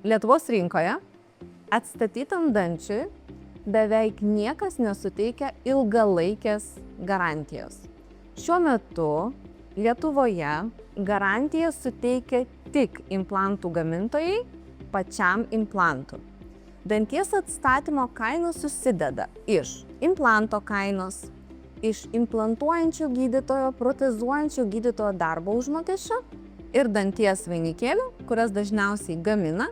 Lietuvos rinkoje atstatytam dančiui beveik niekas nesuteikia ilgalaikės garantijos. Šiuo metu Lietuvoje garantiją suteikia tik implantų gamintojai pačiam implantui. Danties atstatymo kainos susideda iš implanto kainos, iš implantuojančio gydytojo, protezuojančio gydytojo darbo užmokesčio ir danties vainikėlių, kurias dažniausiai gamina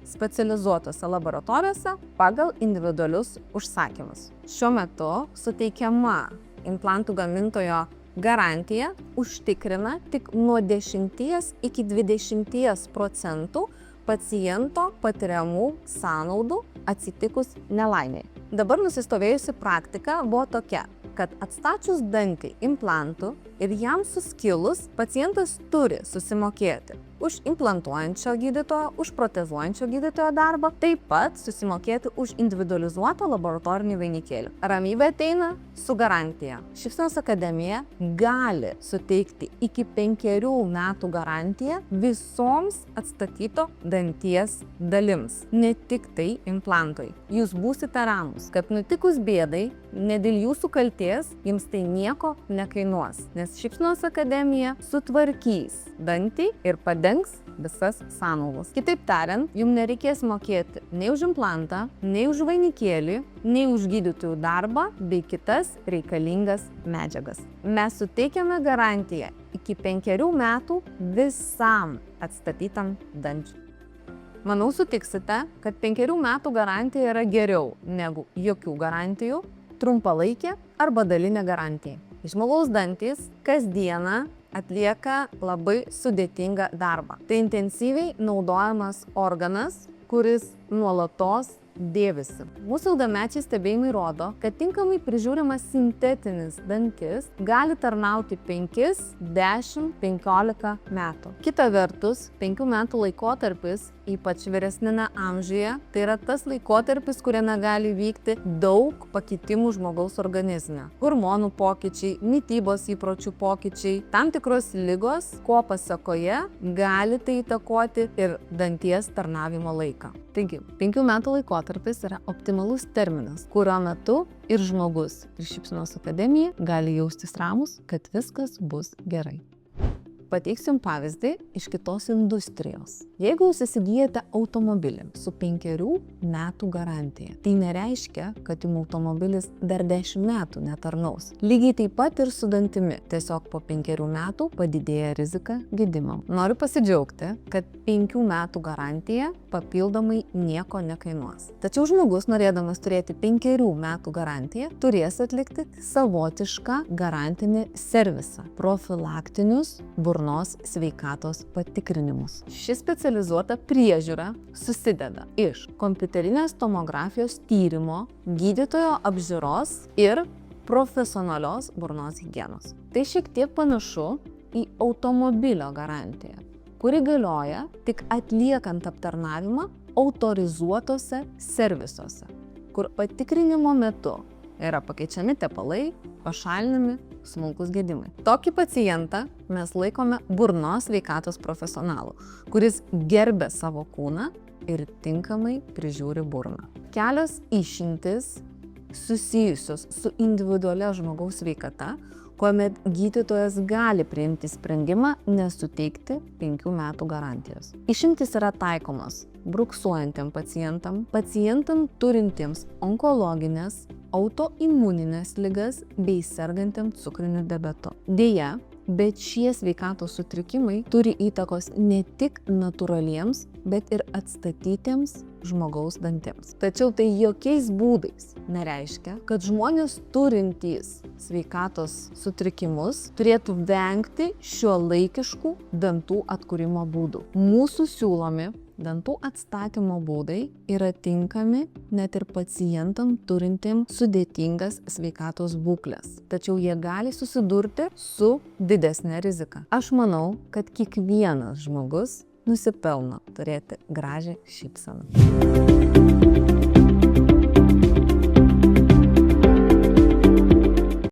specializuotose laboratorijose pagal individualius užsakymus. Šiuo metu suteikiama implantų gamintojo garantija užtikrina tik nuo 10 iki 20% paciento patiriamų sąnaudų atsitikus nelaimei. Dabar nusistovėjusi praktika buvo tokia, kad atstačius dantį implantų ir jam suskilus, pacientas turi susimokėti už implantuojančio gydytojo, už protezuojančio gydytojo darbą, taip pat susimokėti už individualizuotą laboratorinį vainikėlį. Ramybė ateina su garantija. Šypsenos akademija gali suteikti iki 5 metų garantiją visoms atstatyto danties dalims, ne tik tai implantui. Jūs būsite ramūs, kad nutikus bėdai, ne dėl jūsų kalties, jums tai nieko nekainuos, nes Šypsenos akademija sutvarkys dantį ir padengs visas sąnaudas. Kitaip tariant, jums nereikės mokėti nei už implantą, nei už vainikėlį, nei už gydytojų darbą bei kitas reikalingas medžiagas. Mes suteikiame garantiją iki 5 metų visam atstatytam dančiui. Manau, sutiksite, kad 5 metų garantija yra geriau negu jokių garantijų, trumpalaikė arba dalinė garantija. Žmogaus dantys kasdieną atlieka labai sudėtingą darbą. Tai intensyviai naudojamas organas, kuris nuolatos dėvisi. Mūsų ilgamečiai stebėjimai rodo, kad tinkamai prižiūrimas sintetinis dantis gali tarnauti 5, 10, 15 metų. Kita vertus, 5 metų laikotarpis, ypač vyresnėme amžiuje, tai yra tas laikotarpis, kuriame gali vykti daug pakitimų žmogaus organizme. Hormonų pokyčiai, mitybos įpročių pokyčiai, tam tikros ligos, ko pasekoje gali tai įtakoti ir danties tarnavimo laiką. Taigi, 5 metų laikotarpis yra optimalus terminas, kurio metu ir žmogus, ir Šypsenos akademija gali jaustis ramus, kad viskas bus gerai. Pateiksiu pavyzdį iš kitos industrijos. Jeigu jūs įsigijate automobilį su 5 metų garantija, tai nereiškia, kad jums automobilis dar 10 metų netarnaus. Lygiai taip pat ir su dantimi. Tiesiog po 5 metų padidėja rizika gedimam. Noriu pasidžiaugti, kad 5 metų garantija papildomai nieko nekainuos. Tačiau žmogus, norėdamas turėti 5 metų garantiją, turės atlikti savotišką garantinį servisą – profilaktinius burnos sveikatos patikrinimus. Ši specializuota priežiūra susideda iš kompiuterinės tomografijos tyrimo, gydytojo apžiūros ir profesionalios burnos higienos. Tai šiek tiek panašu į automobilio garantiją, kuri galioja tik atliekant aptarnavimą autorizuotose servisuose, kur patikrinimo metu yra pakeičiami tepalai, pašalinami smulkūs gedimai. Tokį pacientą mes laikome burnos sveikatos profesionalu, kuris gerbia savo kūną ir tinkamai prižiūri burną. Kelios išimtys susijusios su individualia žmogaus sveikata, kuomet gydytojas gali priimti sprendimą nesuteikti 5 metų garantijos. Išimtys yra taikomos bruksuojantiem pacientam turintiems onkologinės, autoimuninės ligas bei sergantiem cukriniu diabetu. Deja, bet šie sveikatos sutrikimai turi įtakos ne tik natūraliems, bet ir atstatytiems žmogaus dantims. Tačiau tai jokiais būdais nereiškia, kad žmonės turintys sveikatos sutrikimus turėtų vengti šiuolaikiškų dantų atkūrimo būdų. Mūsų siūlomi dantų atstatymo būdai yra tinkami net ir pacientam turintiem sudėtingas sveikatos būkles. Tačiau jie gali susidurti su didesnė rizika. Aš manau, kad kiekvienas žmogus nusipelno turėti gražią šypseną.